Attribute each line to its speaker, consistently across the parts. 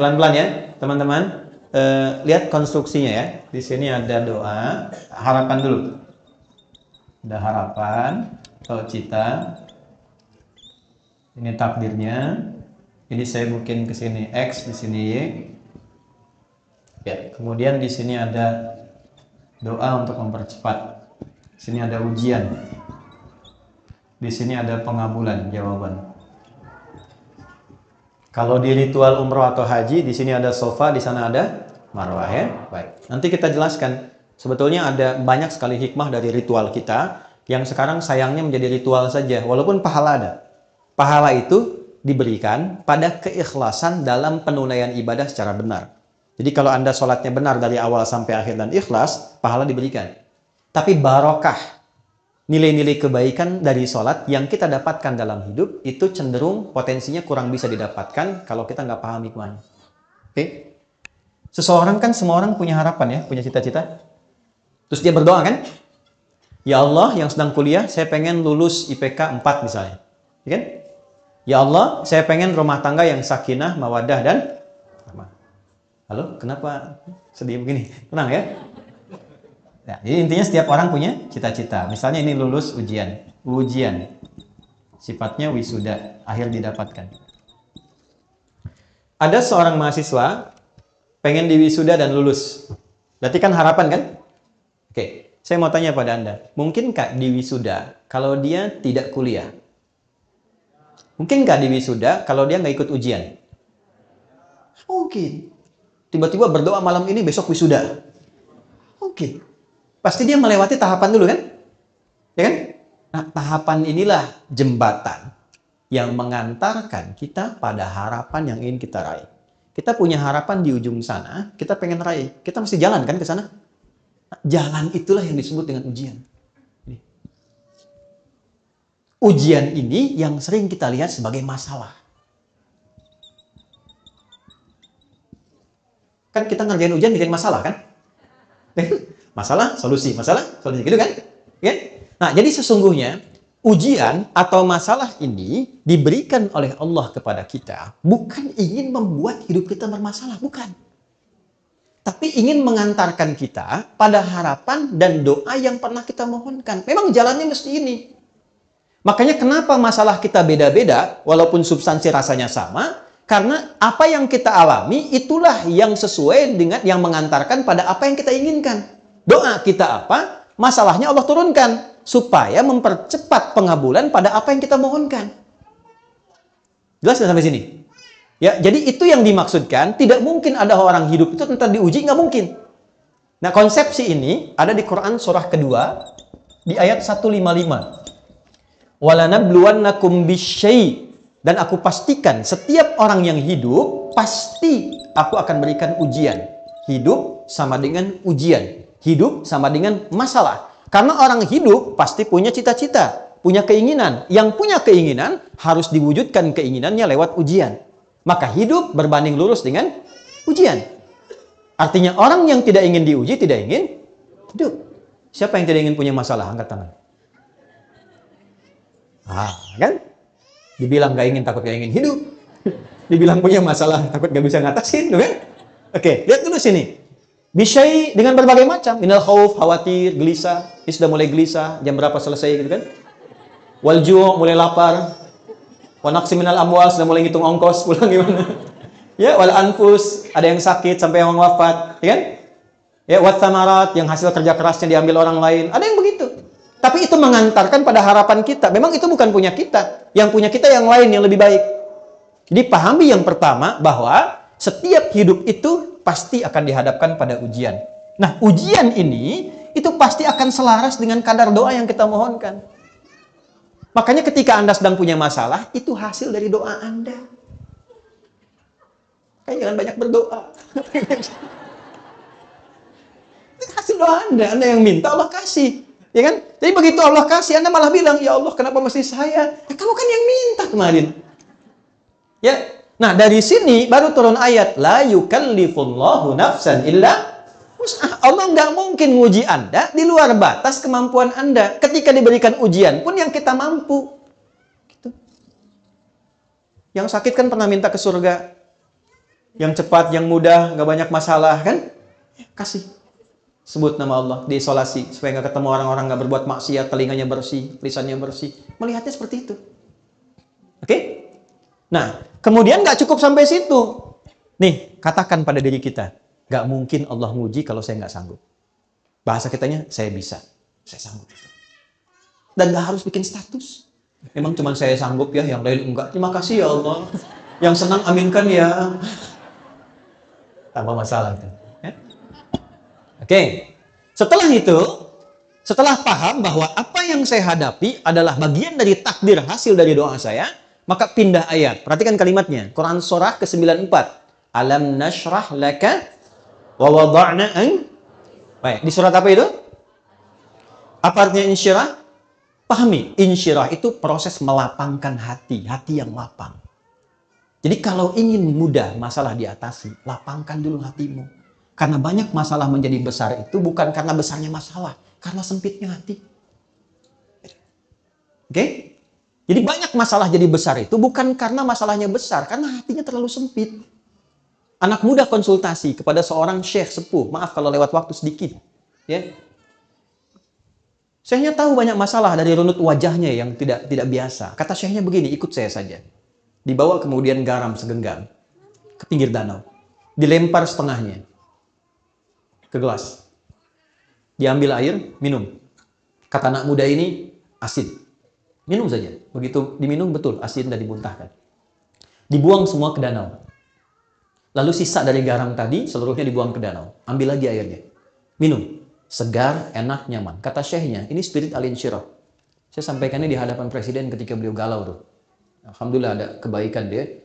Speaker 1: Pelan-pelan ya, teman-teman. Lihat konstruksinya ya. Di sini ada doa, harapan dulu. Ada harapan, cita. Ini takdirnya. Ini saya mungkin ke sini X, di sini Y. Ya, kemudian di sini ada doa untuk mempercepat. Di sini ada ujian. Di sini ada pengabulan jawaban. Kalau di ritual umroh atau haji, di sini ada sofa, di sana ada marwah ya. Baik. Nanti kita jelaskan. Sebetulnya ada banyak sekali hikmah dari ritual kita yang sekarang sayangnya menjadi ritual saja, walaupun pahala ada. Pahala itu diberikan pada keikhlasan dalam penunaian ibadah secara benar. Jadi kalau Anda sholatnya benar dari awal sampai akhir dan ikhlas, pahala diberikan. Tapi barokah, nilai-nilai kebaikan dari sholat yang kita dapatkan dalam hidup itu cenderung potensinya kurang bisa didapatkan kalau kita nggak paham hikmahnya. Oke? Seseorang kan, semua orang punya harapan ya, punya cita-cita. Terus dia berdoa kan? Ya Allah, yang sedang kuliah, saya pengen lulus IPK 4 misalnya. Ya kan? Ya Allah, saya pengen rumah tangga yang sakinah, mawadah, dan rahmah. Halo, kenapa sedih begini? Tenang ya. Ya, jadi intinya setiap orang punya cita-cita. Misalnya ini lulus ujian. Sifatnya wisuda, akhir didapatkan. Ada seorang mahasiswa pengen diwisuda dan lulus. Berarti kan harapan kan? Oke, saya mau tanya pada Anda. Mungkinkah diwisuda kalau dia tidak kuliah? Mungkinkah diwisuda kalau dia nggak ikut ujian? Mungkin. Tiba-tiba berdoa malam ini, besok wisuda. Mungkin. Pasti dia melewati tahapan dulu kan? Ya kan? Nah, tahapan inilah jembatan yang mengantarkan kita pada harapan yang ingin kita raih. Kita punya harapan di ujung sana, kita pengen raih. Kita mesti jalan kan ke sana? Nah, jalan itulah yang disebut dengan ujian. Ujian ini yang sering kita lihat sebagai masalah. Kan kita ngerjain ujian bikin masalah kan? Masalah, solusi, gitu kan? Ya? Nah, jadi sesungguhnya ujian atau masalah ini diberikan oleh Allah kepada kita bukan ingin membuat hidup kita bermasalah, bukan. Tapi ingin mengantarkan kita pada harapan dan doa yang pernah kita mohonkan. Memang jalannya mesti ini. Makanya kenapa masalah kita beda-beda walaupun substansi rasanya sama? Karena apa yang kita alami itulah yang sesuai dengan yang mengantarkan pada apa yang kita inginkan. Doa kita apa? Masalahnya Allah turunkan supaya mempercepat pengabulan pada apa yang kita mohonkan. Jelas sampai sini? Ya, jadi itu yang dimaksudkan. Tidak mungkin ada orang hidup itu tentang diuji, nggak mungkin. Nah, konsepsi ini ada di Quran surah kedua di ayat 155. Walanabluwannakum bisyai, dan aku pastikan setiap orang yang hidup pasti aku akan berikan ujian. Hidup sama dengan ujian. Hidup sama dengan masalah. Karena orang hidup pasti punya cita-cita, punya keinginan. Yang punya keinginan harus diwujudkan keinginannya lewat ujian. Maka hidup berbanding lurus dengan ujian. Artinya orang yang tidak ingin diuji tidak ingin hidup. Siapa yang tidak ingin punya masalah? Angkat tangan. Kan? Dibilang gak ingin, takut gak ingin hidup. Dibilang punya masalah, takut gak bisa ngatasin, kan? Oke, lihat dulu sini. Bisyai dengan berbagai macam. Minal khauf, khawatir, gelisah. Ini sudah mulai gelisah, jam berapa selesai gitu kan? Wal ju' mulai lapar. Wa naqsi minal amwal, sudah mulai ngitung ongkos, pulang gimana? Ya, wal anfus, ada yang sakit sampai yang wafat, ya kan? Ya, wat thamarat, yang hasil kerja kerasnya diambil orang lain. Ada yang begitu. Tapi itu mengantarkan pada harapan kita. Memang itu bukan punya kita. Yang punya kita yang lain, yang lebih baik. Jadi pahami yang pertama bahwa setiap hidup itu pasti akan dihadapkan pada ujian. Nah, ujian ini itu pasti akan selaras dengan kadar doa yang kita mohonkan. Makanya ketika Anda sedang punya masalah, itu hasil dari doa Anda. Kayak jangan banyak berdoa. Itu hasil doa Anda yang minta Allah kasih. Ya kan? Jadi begitu Allah kasih, Anda malah bilang, ya Allah kenapa mesti saya? Kamu kan yang minta kemarin. Ya, nah dari sini baru turun ayat, la yukallifullahu nafsan illa wus'aha. Allah nggak mungkin nguji Anda di luar batas kemampuan Anda. Ketika diberikan ujian pun yang kita mampu. Gitu. Yang sakit kan pernah minta ke surga. yang cepat, yang mudah, nggak banyak masalah kan? Kasih. Sebut nama Allah, diisolasi supaya nggak ketemu orang-orang, nggak berbuat maksiat, telinganya bersih, lisannya bersih. Melihatnya seperti itu. Oke? Nah, kemudian nggak cukup sampai situ. Nih, katakan pada diri kita, nggak mungkin Allah nguji kalau saya nggak sanggup. Bahasa kitanya, saya bisa, saya sanggup. Dan nggak harus bikin status. Memang cuma saya sanggup ya, yang lain enggak. Terima kasih ya Allah. Yang senang aminkan ya. Tambah masalah itu. Ya? Oke. Setelah itu, setelah paham bahwa apa yang saya hadapi adalah bagian dari takdir hasil dari doa saya, maka pindah ayat. Perhatikan kalimatnya. Quran surah ke-94. Alam nashrah laka wa wada'na an. Baik, di surat apa itu? Apa artinya insyirah? Pahami, insyirah itu proses melapangkan hati, hati yang lapang. Jadi kalau ingin mudah masalah diatasi, lapangkan dulu hatimu. Karena banyak masalah menjadi besar itu bukan karena besarnya masalah, karena sempitnya hati. Oke? Jadi banyak masalah jadi besar itu bukan karena masalahnya besar, karena hatinya terlalu sempit. Anak muda konsultasi kepada seorang syekh sepuh, maaf kalau lewat waktu sedikit. Ya. Syekhnya tahu banyak masalah dari runut wajahnya yang tidak biasa. Kata syekhnya begini, ikut saya saja. Dibawa kemudian garam segenggam ke pinggir danau. Dilempar setengahnya ke gelas. Diambil air, minum. Kata anak muda ini, asin. Minum saja. Begitu diminum, betul, asin dan dimuntahkan. Dibuang semua ke danau. Lalu sisa dari garam tadi, seluruhnya dibuang ke danau. Ambil lagi airnya. Minum. Segar, enak, nyaman. Kata syekhnya, ini spirit al-insyirah. Saya sampaikannya di hadapan presiden ketika beliau galau tuh. Alhamdulillah ada kebaikan dia.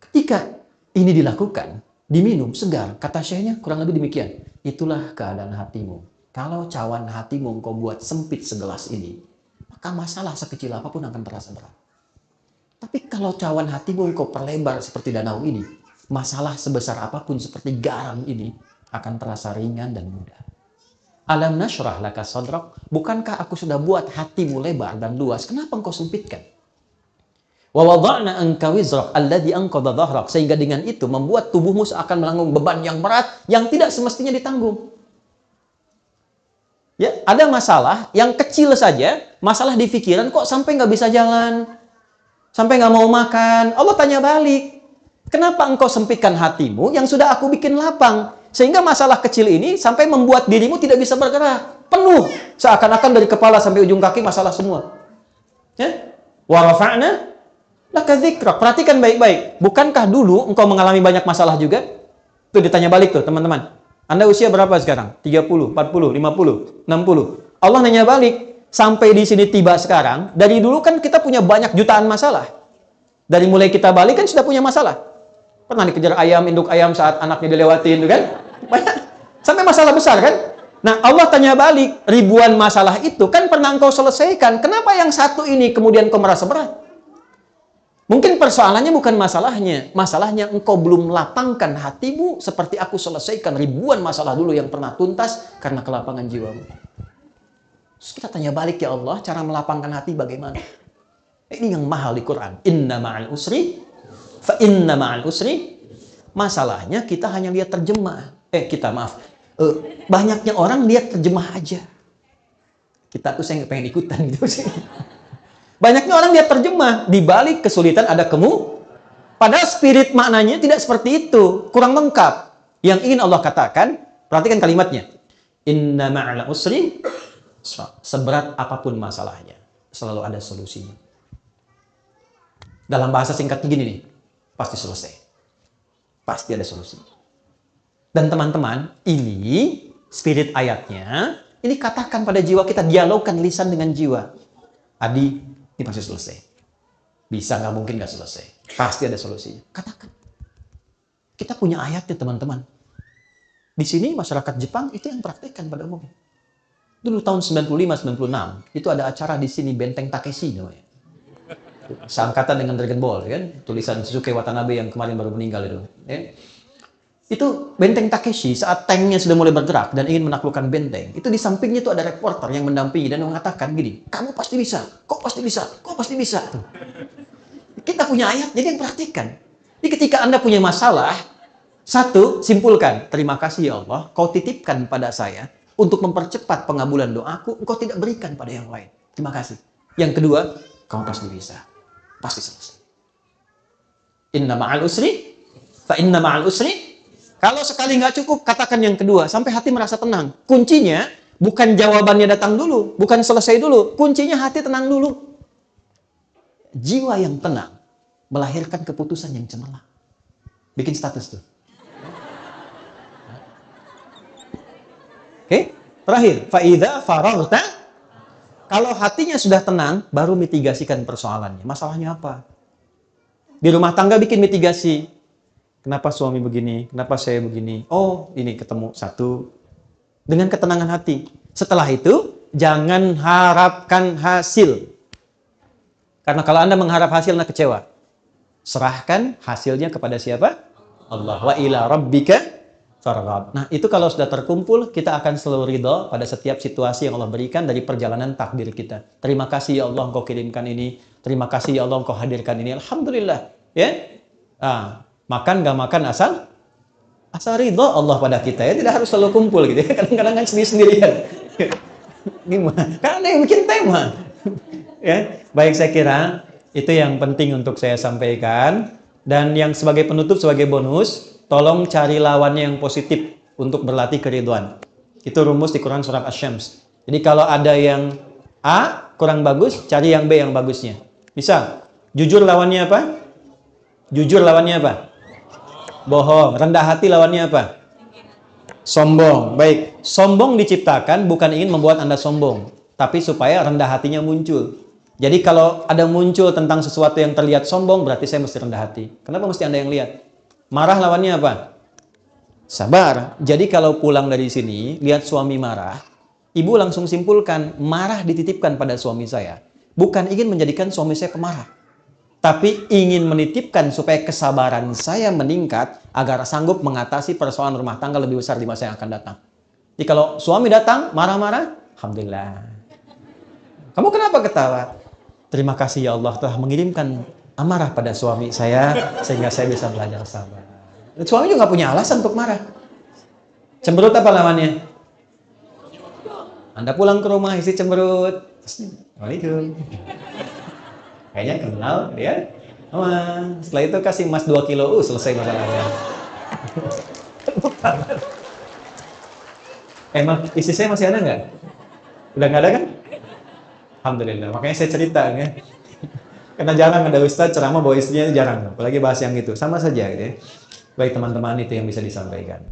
Speaker 1: Ketika ini dilakukan, diminum, segar. Kata syekhnya kurang lebih demikian. Itulah keadaan hatimu. Kalau cawan hatimu engkau buat sempit segelas ini, maka masalah sekecil apapun akan terasa berat. Tapi kalau cawan hatimu engkau perlebar seperti danau ini, masalah sebesar apapun seperti garam ini akan terasa ringan dan mudah. Alam nashrah laka sadrak, bukankah aku sudah buat hatimu lebar dan luas? Kenapa engkau sempitkan? Wa wada'na anka wizrak alladhi anqadha dhahrak, sehingga dengan itu membuat tubuhmu seakan menanggung beban yang berat yang tidak semestinya ditanggung. Ya, ada masalah yang kecil saja, masalah di pikiran kok sampai nggak bisa jalan, sampai nggak mau makan. Allah tanya balik, kenapa engkau sempitkan hatimu yang sudah aku bikin lapang? Sehingga masalah kecil ini sampai membuat dirimu tidak bisa bergerak. Penuh. Seakan-akan dari kepala sampai ujung kaki masalah semua. Ya? Wa rafa'na laka dzikrak. Perhatikan baik-baik. Bukankah dulu engkau mengalami banyak masalah juga? Tuh ditanya balik tuh teman-teman. Anda usia berapa sekarang? 30, 40, 50, 60. Allah nanya balik. Sampai di sini tiba sekarang. Dari dulu kan kita punya banyak jutaan masalah. Dari mulai kita balik kan sudah punya masalah. Pernah dikejar ayam, induk ayam saat anaknya dilewatin, kan? Banyak. Sampai masalah besar, kan? Nah, Allah tanya balik, ribuan masalah itu kan pernah engkau selesaikan. Kenapa yang satu ini kemudian kau merasa berat? Mungkin persoalannya bukan masalahnya. Masalahnya engkau belum lapangkan hatimu seperti aku selesaikan ribuan masalah dulu yang pernah tuntas karena kelapangan jiwamu. Terus kita tanya balik, ya Allah, cara melapangkan hati bagaimana? Ini yang mahal di Quran. Inna ma'al usri fa inna ma'al usri. Masalahnya kita hanya lihat terjemah. Banyaknya orang lihat terjemah aja. Kita tuh saya nggak pengen ikutan gitu sih. Banyaknya orang lihat terjemah. Di balik kesulitan ada Padahal spirit maknanya tidak seperti itu. Kurang lengkap. Yang ingin Allah katakan, perhatikan kalimatnya. Inna ma'al usri. Seberat apapun masalahnya, selalu ada solusinya. Dalam bahasa singkat begini nih, pasti selesai. Pasti ada solusi. Dan teman-teman, ini spirit ayatnya, ini katakan pada jiwa kita, dialogkan lisan dengan jiwa. Adi, ini pasti selesai. Bisa nggak mungkin nggak selesai. Pasti ada solusinya. Katakan. Kita punya ayatnya teman-teman. Di sini masyarakat Jepang itu yang praktekkan pada umumnya. Dulu tahun 95-96, itu ada acara di sini, Benteng Takeshi namanya. Seangkatan dengan Dragon Ball, kan? Tulisan Shusuke Watanabe yang kemarin baru meninggal itu. Ya. Itu Benteng Takeshi saat tanknya sudah mulai bergerak dan ingin menaklukkan benteng. Itu di sampingnya itu ada reporter yang mendampingi dan mengatakan gini, kamu pasti bisa, kok pasti bisa, kok pasti bisa. Tuh. Kita punya ayat, jadi yang praktikkan. Jadi ketika Anda punya masalah, satu, simpulkan, terima kasih ya Allah, kau titipkan pada saya untuk mempercepat pengabulan doaku, engkau tidak berikan pada yang lain. Terima kasih. Yang kedua, kamu pasti bisa. Pasti selesai. Inna ma'al usri, fa inna ma'al usri. Kalau sekali nggak cukup, katakan yang kedua, sampai hati merasa tenang. Kuncinya, bukan jawabannya datang dulu, bukan selesai dulu. Kuncinya hati tenang dulu. Jiwa yang tenang melahirkan keputusan yang cemerlang. Bikin status tuh. Oke, terakhir, faida faragta. Kalau hatinya sudah tenang, baru mitigasikan persoalannya. Masalahnya apa? Di rumah tangga bikin mitigasi. Kenapa suami begini? Kenapa saya begini? Oh, ini ketemu satu. Dengan ketenangan hati. Setelah itu, jangan harapkan hasil. Karena kalau Anda mengharap hasil, Anda kecewa. Serahkan hasilnya kepada siapa? Allah. Wa ila rabbika farghab. Nah, itu kalau sudah terkumpul, kita akan selalu ridho pada setiap situasi yang Allah berikan dari perjalanan takdir kita. Terima kasih ya Allah, Engkau kirimkan ini. Terima kasih ya Allah, Engkau hadirkan ini. Alhamdulillah. Ya? Makan gak makan asal ridho Allah pada kita ya. Tidak harus selalu kumpul gitu ya. Kadang-kadang kan sendiri-sendirian. Gimana? Karena ada yang bikin tema. Ya, baik, saya kira itu yang penting untuk saya sampaikan. Dan yang sebagai penutup, sebagai bonus, tolong cari lawannya yang positif untuk berlatih keridhaan. Itu rumus di Quran surat Asy-Syams. Jadi kalau ada yang A kurang bagus, cari yang B yang bagusnya. Misal, jujur lawannya apa? Jujur lawannya apa? Bohong. Rendah hati lawannya apa? Sombong. Baik, sombong diciptakan bukan ingin membuat Anda sombong, tapi supaya rendah hatinya muncul. Jadi kalau ada muncul tentang sesuatu yang terlihat sombong, berarti saya mesti rendah hati. Kenapa mesti Anda yang lihat? Marah lawannya apa? Sabar. Jadi kalau pulang dari sini, lihat suami marah, ibu langsung simpulkan, marah dititipkan pada suami saya. Bukan ingin menjadikan suami saya pemarah, tapi ingin menitipkan supaya kesabaran saya meningkat agar sanggup mengatasi persoalan rumah tangga lebih besar di masa yang akan datang. Jadi kalau suami datang marah-marah, alhamdulillah. Kamu kenapa ketawa? Terima kasih ya Allah telah mengirimkan amarah pada suami saya sehingga saya bisa belajar sabar. Suami juga nggak punya alasan untuk marah. Cemberut apa lawannya? Anda pulang ke rumah istri cemberut. Waalaikumsalam. Kayaknya kenal dia. Setelah itu kasih emas 2 kilo, selesai masalahnya. Emang istri saya masih ada nggak? Udah nggak ada kan? Alhamdulillah. Makanya saya cerita ya. Karena jarang ada ustadz ceramah bawa istrinya, jarang. Apalagi bahas yang itu. Sama saja gitu ya. Baik teman-teman, itu yang bisa disampaikan.